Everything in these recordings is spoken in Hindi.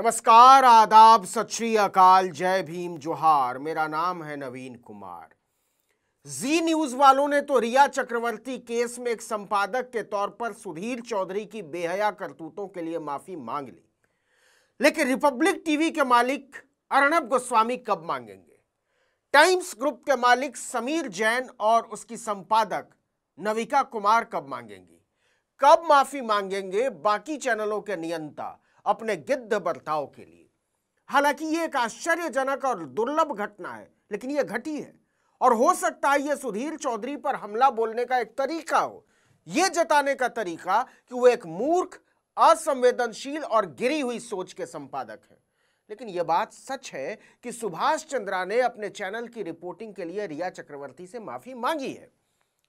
नमस्कार, आदाब, सत श्री अकाल, जय भीम, जोहार। मेरा नाम है नवीन कुमार। जी न्यूज वालों ने तो रिया चक्रवर्ती केस में एक संपादक के तौर पर सुधीर चौधरी की बेहया करतूतों के लिए माफी मांग ली, लेकिन रिपब्लिक टीवी के मालिक अर्णब गोस्वामी कब मांगेंगे? टाइम्स ग्रुप के मालिक समीर जैन और उसकी संपादक नविका कुमार कब मांगेंगी? कब माफी मांगेंगे बाकी चैनलों के नियंता अपने गिद्ध बर्ताव के लिए? हालांकि यह एक आश्चर्यजनक और दुर्लभ घटना है, लेकिन यह घटी है और हो सकता है यह सुधीर चौधरी पर हमला बोलने का एक तरीका हो, यह जताने का तरीका कि वो एक मूर्ख, असंवेदनशील और गिरी हुई सोच के संपादक हैं। लेकिन यह बात सच है कि सुभाष चंद्रा ने अपने चैनल की रिपोर्टिंग के लिए रिया चक्रवर्ती से माफी मांगी है।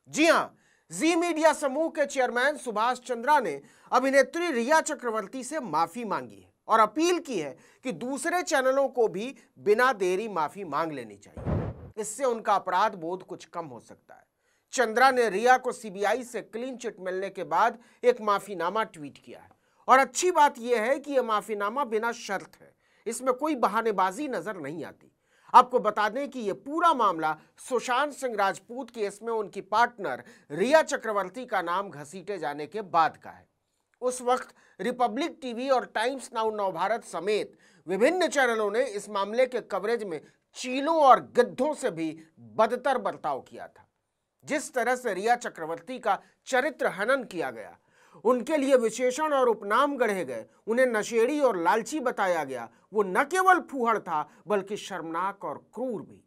जी हां, जी मीडिया समूह के चेयरमैन सुभाष चंद्रा ने अभिनेत्री रिया चक्रवर्ती से माफी मांगी है और अपील की है कि दूसरे चैनलों को भी बिना देरी माफी मांग लेनी चाहिए। इससे उनका अपराध बोध कुछ कम हो सकता है। चंद्रा ने रिया को सीबीआई से क्लीन चिट मिलने के बाद एक माफीनामा ट्वीट किया है और अच्छी बात यह है कि यह माफीनामा बिना शर्त है, इसमें कोई बहानेबाजी नजर नहीं आती। आपको बता दें कि यह पूरा मामला सुशांत सिंह राजपूत केस में उनकी पार्टनर रिया चक्रवर्ती का नाम घसीटे जाने के बाद का है। उस वक्त रिपब्लिक टीवी और टाइम्स नाउ नवभारत समेत विभिन्न चैनलों ने इस मामले के कवरेज में चीलों और गिद्धों से भी बदतर बर्ताव किया था। जिस तरह से रिया चक्रवर्ती का चरित्र हनन किया गया, उनके लिए विशेषण और उपनाम गढ़े गए, उन्हें नशेड़ी और लालची बताया गया, वो न केवल फूहड़ था बल्कि शर्मनाक और क्रूर भी।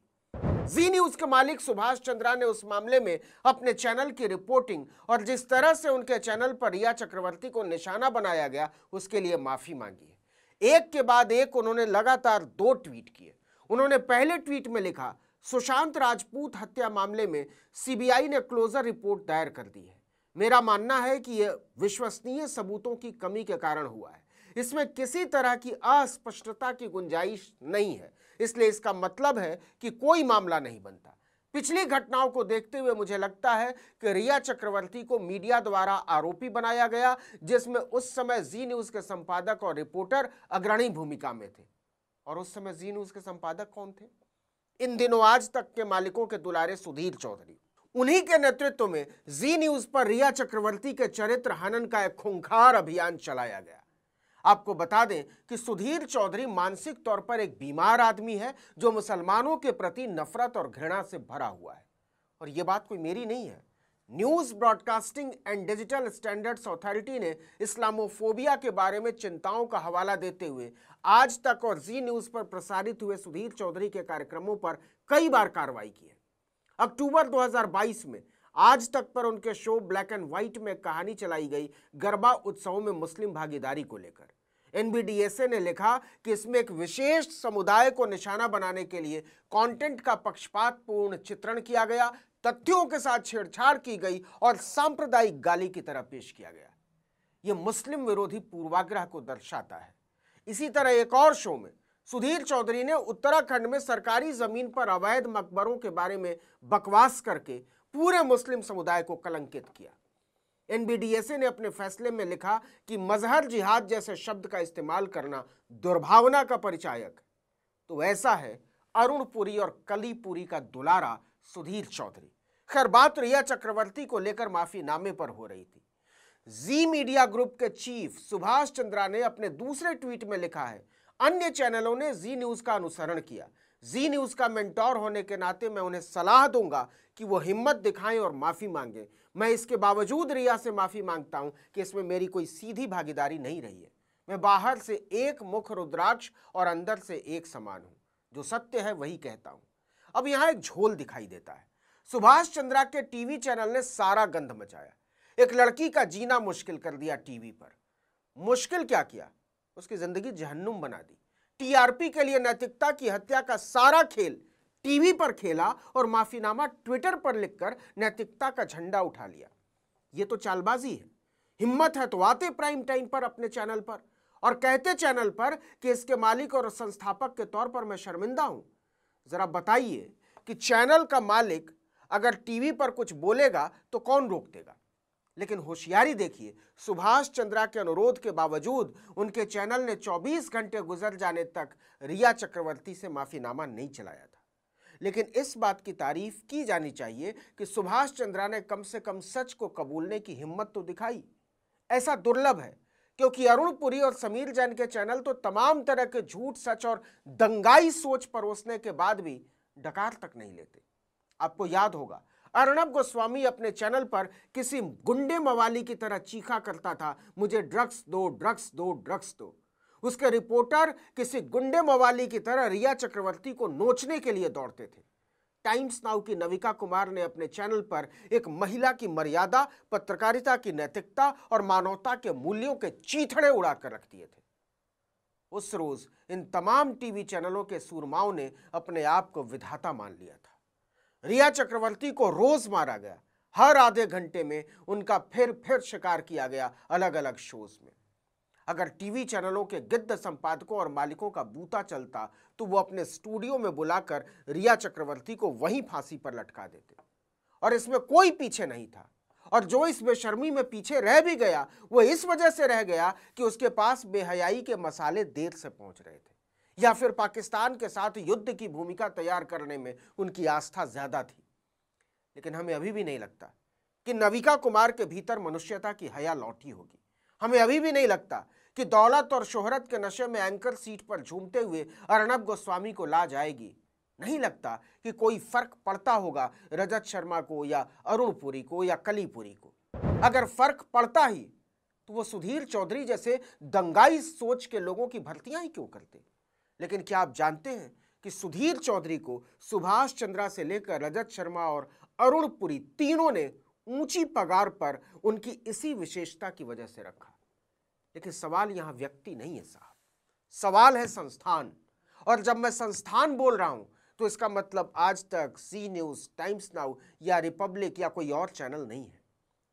जी न्यूज के मालिक सुभाष चंद्रा ने उस मामले में अपने चैनल की रिपोर्टिंग और जिस तरह से उनके चैनल पर रिया चक्रवर्ती को निशाना बनाया गया, उसके लिए माफी मांगी है। एक के बाद एक उन्होंने लगातार 2 ट्वीट किए। उन्होंने पहले ट्वीट में लिखा, सुशांत राजपूत हत्या मामले में सीबीआई ने क्लोजर रिपोर्ट दायर कर दी है। मेरा मानना है कि यह विश्वसनीय सबूतों की कमी के कारण हुआ है। इसमें किसी तरह की अस्पष्टता की गुंजाइश नहीं है, इसलिए इसका मतलब है कि कोई मामला नहीं बनता। पिछली घटनाओं को देखते हुए मुझे लगता है कि रिया चक्रवर्ती को मीडिया द्वारा आरोपी बनाया गया, जिसमें उस समय जी न्यूज के संपादक और रिपोर्टर अग्रणी भूमिका में थे। और उस समय जी न्यूज के संपादक कौन थे? इन दिनों आज तक के मालिकों के दुलारे सुधीर चौधरी। उन्हीं के नेतृत्व में जी न्यूज पर रिया चक्रवर्ती के चरित्र हनन का एक खूंखार अभियान चलाया गया। आपको बता दें कि सुधीर चौधरी मानसिक तौर पर एक बीमार आदमी है जो मुसलमानों के प्रति नफरत और घृणा से भरा हुआ है। और यह बात कोई मेरी नहीं है। News broadcasting and digital standards authority ने इस्लामोफोबिया के बारे में चिंताओं का हवाला देते हुए आज तक और जी न्यूज पर प्रसारित हुए सुधीर चौधरी के कार्यक्रमों पर कई बार कार्रवाई की है। अक्टूबर 2022 में आज तक पर उनके शो ब्लैक एंड व्हाइट में कहानी चलाई गई गरबा उत्सवों में मुस्लिम भागीदारी को लेकर। एनबीडीएसए ने लिखा कि इसमें एक विशेष समुदाय को निशाना बनाने के लिए कंटेंट का पक्षपातपूर्ण चित्रण किया गया, तथ्यों के साथ छेड़छाड़ की गई और सांप्रदायिक गाली की तरह पेश किया गया। यह मुस्लिम विरोधी पूर्वाग्रह को दर्शाता है। इसी तरह एक और शो में सुधीर चौधरी ने उत्तराखंड में सरकारी जमीन पर अवैध मकबरों के बारे में बकवास करके पूरे मुस्लिम समुदाय को कलंकित किया। एनबीडीएसए ने अपने फैसले में लिखा कि मजहर जिहाद जैसे शब्द का इस्तेमाल करना दुर्भावना का परिचायक। तो ऐसा है अरुणपुरी और कलीपुरी का दुलारा सुधीर चौधरी। खैर, बात रिया चक्रवर्ती को लेकर माफीनामे पर हो रही थी। जी मीडिया ग्रुप के चीफ सुभाष चंद्रा ने अपने दूसरे ट्वीट में लिखा है, अन्य चैनलों ने जी न्यूज का अनुसरण किया। जी न्यूज का मेंटोर होने के नाते मैं उन्हें सलाह दूंगा कि वो हिम्मत दिखाएं और माफी मांगे। मैं इसके बावजूद रिया से माफी मांगता हूं कि इसमें मेरी कोई सीधी भागीदारी नहीं रही है। मैं बाहर से एक मुख रुद्राक्ष और अंदर से एक समान हूं। जो सत्य है वही कहता हूं। अब यहां एक झोल दिखाई देता है। सुभाष चंद्रा के टीवी चैनल ने सारा गंध मचाया। एक लड़की का जीना मुश्किल कर दिया टीवी पर। मुश्किल क्या किया, उसकी जिंदगी जहन्नुम बना दी। टीआरपी के लिए नैतिकता की हत्या का सारा खेल टीवी पर खेला और माफीनामा ट्विटर पर लिखकर नैतिकता का झंडा उठा लिया। यह तो चालबाजी है। हिम्मत है तो आते प्राइम टाइम पर अपने चैनल पर और कहते चैनल पर कि इसके मालिक और संस्थापक के तौर पर मैं शर्मिंदा हूं। जरा बताइए कि चैनल का मालिक अगर टीवी पर कुछ बोलेगा तो कौन रोक देगा? लेकिन होशियारी देखिए, सुभाष चंद्रा के अनुरोध के बावजूद उनके चैनल ने 24 घंटे गुजर जाने तक रिया चक्रवर्ती से माफीनामा नहीं चलाया था। लेकिन इस बात की तारीफ की जानी चाहिए कि सुभाष चंद्रा ने कम से कम सच को कबूलने की हिम्मत तो दिखाई। ऐसा दुर्लभ है, क्योंकि अरुण पुरी और समीर जैन के चैनल तो तमाम तरह के झूठ, सच और दंगाई सोच परोसने के बाद भी डकार तक नहीं लेते। आपको याद होगा, अर्णब गोस्वामी अपने चैनल पर किसी गुंडे मवाली की तरह चीखा करता था, मुझे ड्रग्स दो, ड्रग्स दो, ड्रग्स दो। उसके रिपोर्टर किसी गुंडे मवाली की तरह रिया चक्रवर्ती को नोचने के लिए दौड़ते थे। टाइम्स नाउ की नविका कुमार ने अपने चैनल पर एक महिला की मर्यादा, पत्रकारिता की नैतिकता और मानवता के मूल्यों के चीथड़े उड़ाकर रख दिए थे। उस रोज इन तमाम टीवी चैनलों के सूरमाओं ने अपने आप को विधाता मान लिया था। रिया चक्रवर्ती को रोज मारा गया, हर आधे घंटे में उनका फिर शिकार किया गया अलग अलग शोज में। अगर टीवी चैनलों के गिद्ध संपादकों और मालिकों का बूता चलता तो वो अपने स्टूडियो में बुलाकर रिया चक्रवर्ती को वहीं फांसी पर लटका देते, और इसमें कोई पीछे नहीं था। और जो इस बेशर्मी में पीछे रह भी गया, वो इस वजह से रह गया कि उसके पास बेहयाई के मसाले देर से पहुंच रहे थे, या फिर पाकिस्तान के साथ युद्ध की भूमिका तैयार करने में उनकी आस्था ज्यादा थी। लेकिन हमें अभी भी नहीं लगता कि नविका कुमार के भीतर मनुष्यता की हया लौटी होगी। हमें अभी भी नहीं लगता कि दौलत और शोहरत के नशे में एंकर सीट पर झूमते हुए अर्णब गोस्वामी को ला जाएगी। नहीं लगता कि कोई फर्क पड़ता होगा रजत शर्मा को या अरुण पुरी को या कलीपुरी को। अगर फर्क पड़ता ही तो वो सुधीर चौधरी जैसे दंगाई सोच के लोगों की भर्तियां ही क्यों करते। लेकिन क्या आप जानते हैं कि सुधीर चौधरी को सुभाष चंद्रा से लेकर रजत शर्मा और अरुण पुरी तीनों ने ऊंची पगार पर उनकी इसी विशेषता की वजह से रखा। लेकिन सवाल यहां व्यक्ति नहीं है साहब, सवाल है संस्थान। और जब मैं संस्थान बोल रहा हूं तो इसका मतलब आज तक, सी न्यूज, टाइम्स नाउ या रिपब्लिक या कोई और चैनल नहीं है।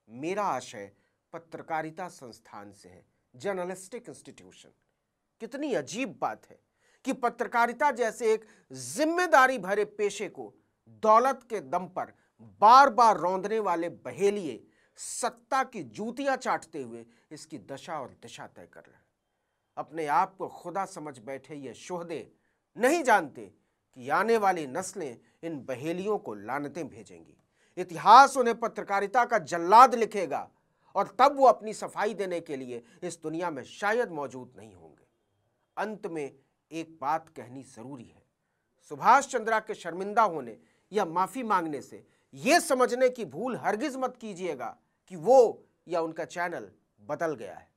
मेरा आशय पत्रकारिता संस्थान से है, जर्नलिस्टिक इंस्टीट्यूशन। कितनी अजीब बात है कि पत्रकारिता जैसे एक जिम्मेदारी भरे पेशे को दौलत के दम पर बार बार रौंदने वाले बहेलिए सत्ता की जूतियां चाटते हुए इसकी दशा और दिशा तय कर रहे हैं। अपने आप को खुदा समझ बैठे ये शोहदे नहीं जानते कि आने वाली नस्लें इन बहेलियों को लानतें भेजेंगी। इतिहास उन्हें पत्रकारिता का जल्लाद लिखेगा, और तब वो अपनी सफाई देने के लिए इस दुनिया में शायद मौजूद नहीं होंगे। अंत में एक बात कहनी जरूरी है, सुभाष चंद्रा के शर्मिंदा होने या माफी मांगने से यह समझने की भूल हरगिज मत कीजिएगा कि वो या उनका चैनल बदल गया है।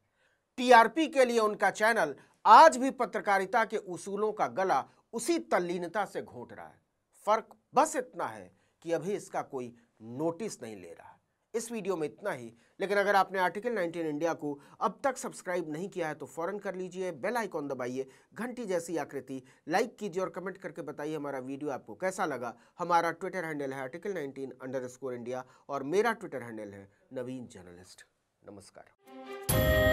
टीआरपी के लिए उनका चैनल आज भी पत्रकारिता के उसूलों का गला उसी तल्लीनता से घोंट रहा है। फर्क बस इतना है कि अभी इसका कोई नोटिस नहीं ले रहा। इस वीडियो में इतना ही, लेकिन अगर आपने आर्टिकल 19 इंडिया को अब तक सब्सक्राइब नहीं किया है तो फौरन कर लीजिए, बेल आइकॉन दबाइए, घंटी जैसी आकृति, लाइक कीजिए और कमेंट करके बताइए हमारा वीडियो आपको कैसा लगा। हमारा ट्विटर हैंडल है आर्टिकल 19_इंडिया और मेरा ट्विटर हैंडल है नवीन जर्नलिस्ट। नमस्कार।